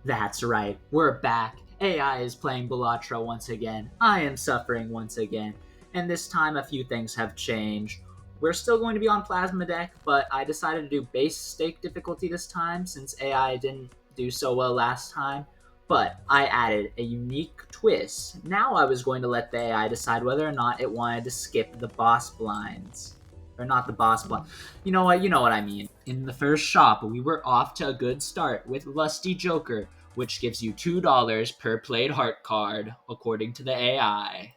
That's right, we're back. AI is playing Balatro once again. I am suffering once again. And this time, a few things have changed. We're still going to be on Plasma Deck, but I decided to do base stake difficulty this time since AI didn't do so well last time. But I added a unique twist. Now I was going to let the AI decide whether or not it wanted to skip the boss blinds. Or not the boss blind. You know what? You know what I mean. In the first shop, we were off to a good start with Lusty Joker, which gives you $2 per played heart card, according to the AI.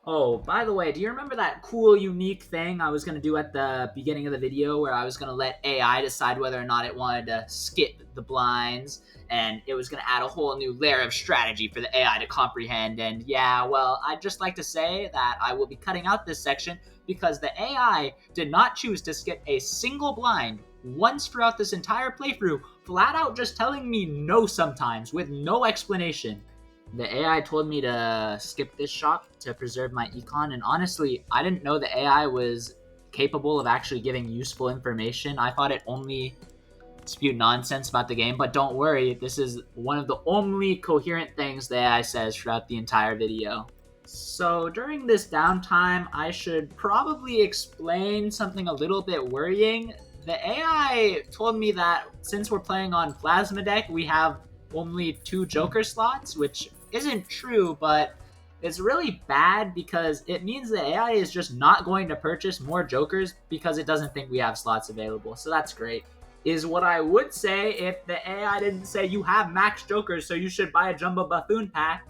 Oh, by the way, do you remember that cool, unique thing I was going to do at the beginning of the video where I was going to let AI decide whether or not it wanted to skip the blinds, and it was going to add a whole new layer of strategy for the AI to comprehend? And yeah, well, I'd just like to say that I will be cutting out this section because the AI did not choose to skip a single blind once throughout this entire playthrough, flat out just telling me no sometimes with no explanation. The AI told me to skip this shop to preserve my econ, and honestly, I didn't know the AI was capable of actually giving useful information. I thought it only spewed nonsense about the game, but don't worry, this is one of the only coherent things the AI says throughout the entire video. So during this downtime, I should probably explain something a little bit worrying. The AI told me that since we're playing on Plasma Deck, we have only 2 Joker slots, which isn't true, but it's really bad because it means the AI is just not going to purchase more Jokers because it doesn't think we have slots available. So that's great. Is what I would say if the AI didn't say you have max Jokers, so you should buy a Jumbo Buffoon pack.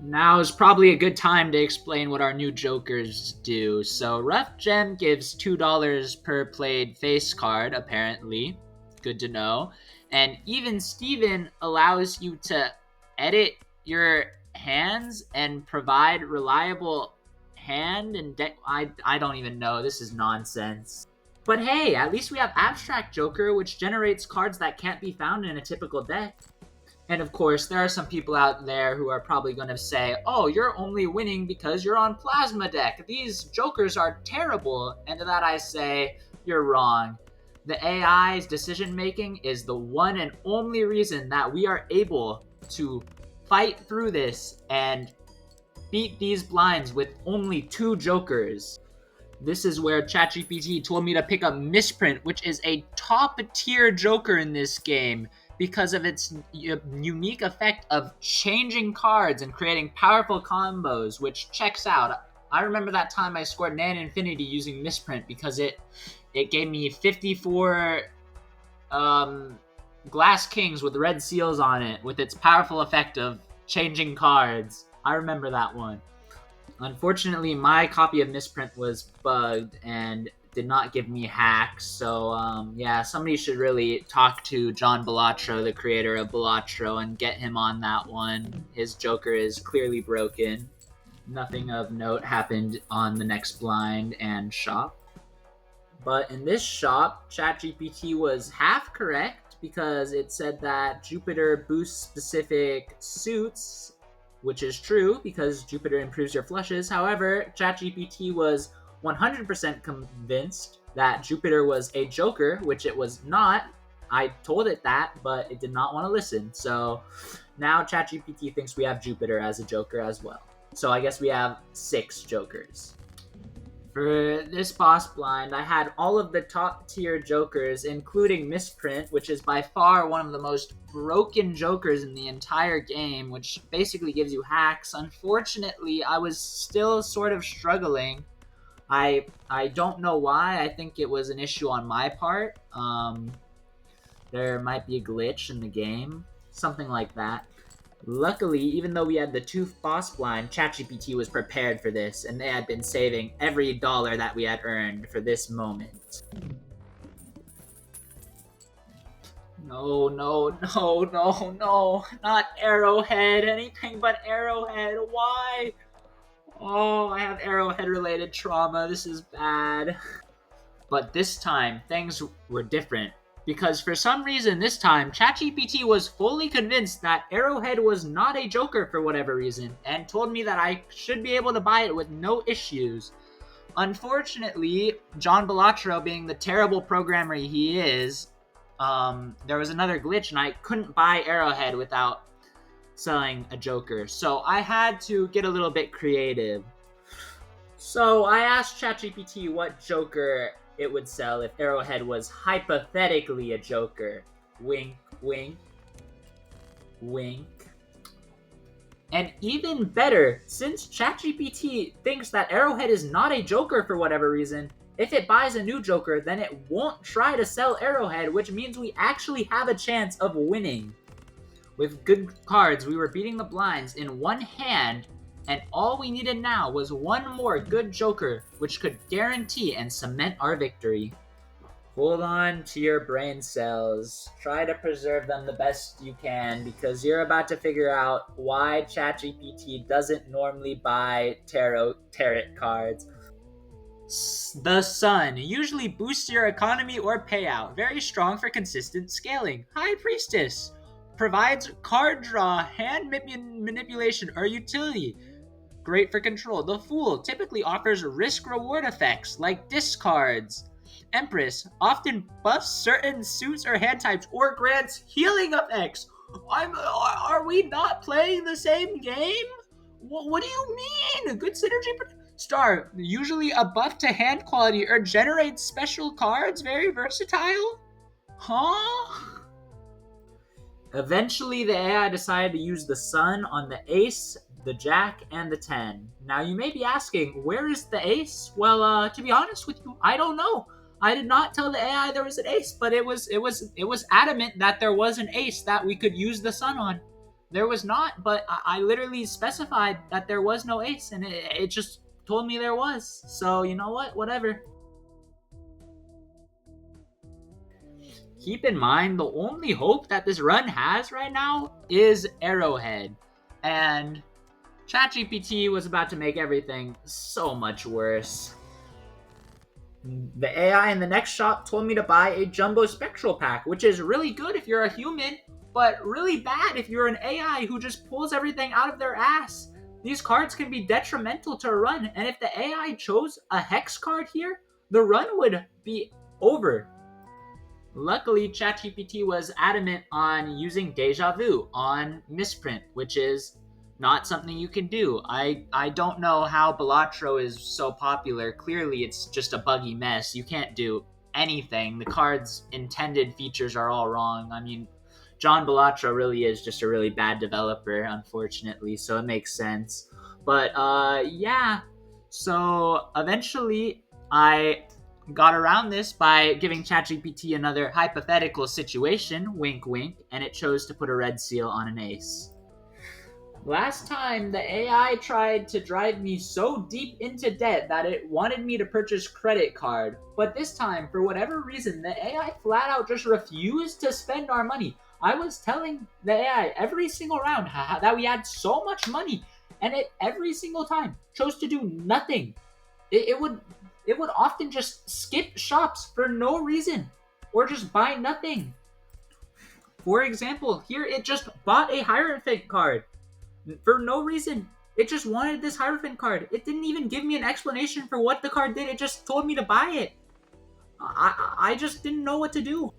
Now is probably a good time to explain what our new Jokers do. So Rough Gem gives $2 per played face card, apparently. Good to know. And Even Steven allows you to edit your hands and provide reliable hand and deck. I don't even know. This is nonsense. But hey, at least we have Abstract Joker, which generates cards that can't be found in a typical deck. And of course, there are some people out there who are probably going to say, oh, you're only winning because you're on Plasma Deck. These Jokers are terrible. And to that I say, you're wrong. The AI's decision making is the one and only reason that we are able to fight through this and beat these blinds with only 2 Jokers. This is where ChatGPT told me to pick up Misprint, which is a top tier Joker in this game because of its unique effect of changing cards and creating powerful combos, which checks out. I remember that time I scored Nan Infinity using Misprint because it gave me 54 Glass Kings with red seals on it with its powerful effect of changing cards. I remember that one. Unfortunately, my copy of Misprint was bugged and did not give me hacks. So, yeah, somebody should really talk to John Balatro, the creator of Balatro, and get him on that one. His Joker is clearly broken. Nothing of note happened on the next blind and shop. But in this shop, ChatGPT was half correct because it said that Jupiter boosts specific suits, which is true because Jupiter improves your flushes. However, ChatGPT was 100% convinced that Jupiter was a Joker, which it was not. I told it that, but it did not want to listen. So now ChatGPT thinks we have Jupiter as a Joker as well. So I guess we have 6 Jokers. For this boss blind, I had all of the top tier Jokers, including Misprint, which is by far one of the most broken Jokers in the entire game, which basically gives you hacks. Unfortunately, I was still sort of struggling. I don't know why. I think it was an issue on my part. There might be a glitch in the game, something like that. Luckily, even though we had the 2 boss blind, ChatGPT was prepared for this, and they had been saving every dollar that we had earned for this moment. No, no, no, no, no. Not Arrowhead. Anything but Arrowhead. Why? Oh, I have Arrowhead-related trauma. This is bad. But this time, things were different. Because for some reason this time, ChatGPT was fully convinced that Arrowhead was not a Joker for whatever reason, and told me that I should be able to buy it with no issues. Unfortunately, John Balatro, being the terrible programmer he is, there was another glitch and I couldn't buy Arrowhead without selling a Joker. So I had to get a little bit creative. So I asked ChatGPT what Joker it would sell if Arrowhead was hypothetically a Joker. Wink, wink, wink. And even better, since ChatGPT thinks that Arrowhead is not a Joker for whatever reason, if it buys a new Joker, then it won't try to sell Arrowhead, which means we actually have a chance of winning. With good cards, we were beating the blinds in one hand, and all we needed now was one more good Joker, which could guarantee and cement our victory. Hold on to your brain cells. Try to preserve them the best you can, because you're about to figure out why ChatGPT doesn't normally buy tarot cards. The Sun usually boosts your economy or payout. Very strong for consistent scaling. High Priestess provides card draw, hand manipulation, or utility. Great for control. The Fool typically offers risk-reward effects like discards. Empress often buffs certain suits or hand types or grants healing effects. Are we not playing the same game? What do you mean? Good synergy. Star, usually a buff to hand quality or generates special cards. Very versatile. Huh? Eventually, the AI decided to use the Sun on the Ace, the Jack, and the 10. Now, you may be asking, where is the Ace? Well, to be honest with you, I don't know. I did not tell the AI there was an Ace, but it was adamant that there was an Ace that we could use the Sun on. There was not, but I literally specified that there was no Ace, and it just told me there was. So, you know what? Whatever. Keep in mind, the only hope that this run has right now is Arrowhead. And ChatGPT was about to make everything so much worse. The AI in the next shop told me to buy a jumbo spectral pack, which is really good if you're a human, but really bad if you're an AI who just pulls everything out of their ass. These cards can be detrimental to a run, and if the AI chose a hex card here, the run would be over. Luckily, ChatGPT was adamant on using Deja Vu on Misprint, which is not something you can do. I don't know how Balatro is so popular. Clearly, it's just a buggy mess. You can't do anything. The card's intended features are all wrong. I mean, John Balatro really is just a really bad developer, unfortunately, so it makes sense. But, yeah. So, eventually, I got around this by giving ChatGPT another hypothetical situation, wink wink, and it chose to put a red seal on an ace. Last time, the AI tried to drive me so deep into debt that it wanted me to purchase credit card. But this time, for whatever reason, the AI flat out just refused to spend our money. I was telling the AI every single round that we had so much money, and it every single time chose to do nothing. It would often just skip shops for no reason, or just buy nothing. For example, here it just bought a Hierophant card for no reason. It just wanted this Hierophant card. It didn't even give me an explanation for what the card did. It just told me to buy it. I just didn't know what to do.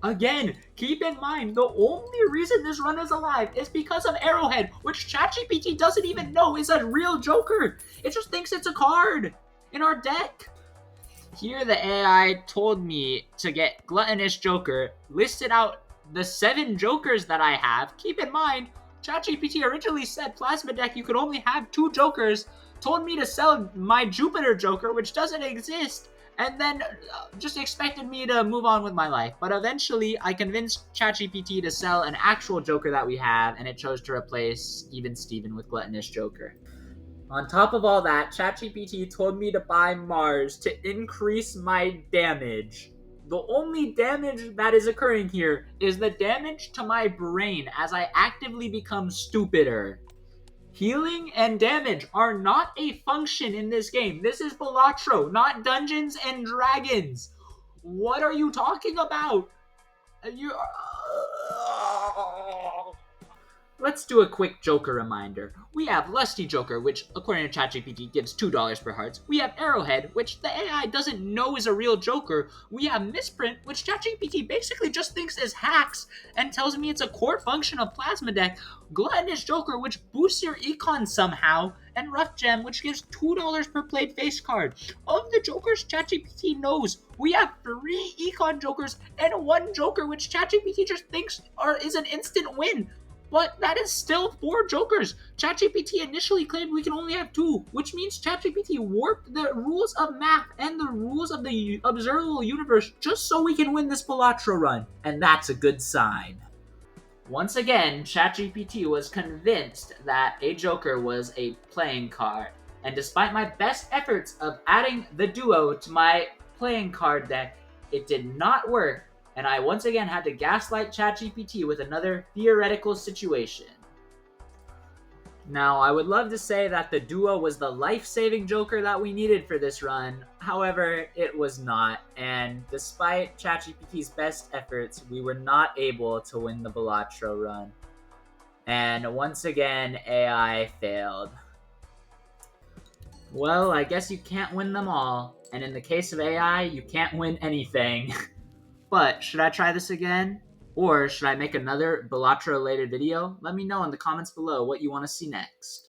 Again, keep in mind, the only reason this run is alive is because of Arrowhead, which ChatGPT doesn't even know is a real Joker. It just thinks it's a card in our deck. Here the AI told me to get Gluttonous Joker, listed out the 7 Jokers that I have. Keep in mind, ChatGPT originally said Plasma deck you could only have 2 Jokers, told me to sell my Jupiter Joker, which doesn't exist, and then just expected me to move on with my life. But eventually, I convinced ChatGPT to sell an actual Joker that we have, and it chose to replace Even Steven with Gluttonous Joker. On top of all that, ChatGPT told me to buy Mars to increase my damage. The only damage that is occurring here is the damage to my brain as I actively become stupider. Healing and damage are not a function in this game. This is Balatro, not Dungeons and Dragons. What are you talking about? Let's do a quick Joker reminder. We have Lusty Joker, which, according to ChatGPT, gives $2 per hearts. We have Arrowhead, which the AI doesn't know is a real Joker. We have Misprint, which ChatGPT basically just thinks is hacks and tells me it's a core function of Plasma Deck. Gluttonous Joker, which boosts your econ somehow. And Rough Gem, which gives $2 per played face card. Of the Jokers ChatGPT knows, we have 3 econ Jokers and 1 Joker, which ChatGPT just thinks is an instant win. But that is still 4 Jokers. ChatGPT initially claimed we can only have 2, which means ChatGPT warped the rules of math and the rules of the observable universe just so we can win this Balatro run. And that's a good sign. Once again, ChatGPT was convinced that a Joker was a playing card. And despite my best efforts of adding the duo to my playing card deck, it did not work, and I once again had to gaslight ChatGPT with another theoretical situation. Now, I would love to say that the duo was the life-saving Joker that we needed for this run. However, it was not, and despite ChatGPT's best efforts, we were not able to win the Balatro run. And once again, AI failed. Well, I guess you can't win them all, and in the case of AI, you can't win anything. But should I try this again? Or should I make another Balatro related video? Let me know in the comments below what you want to see next.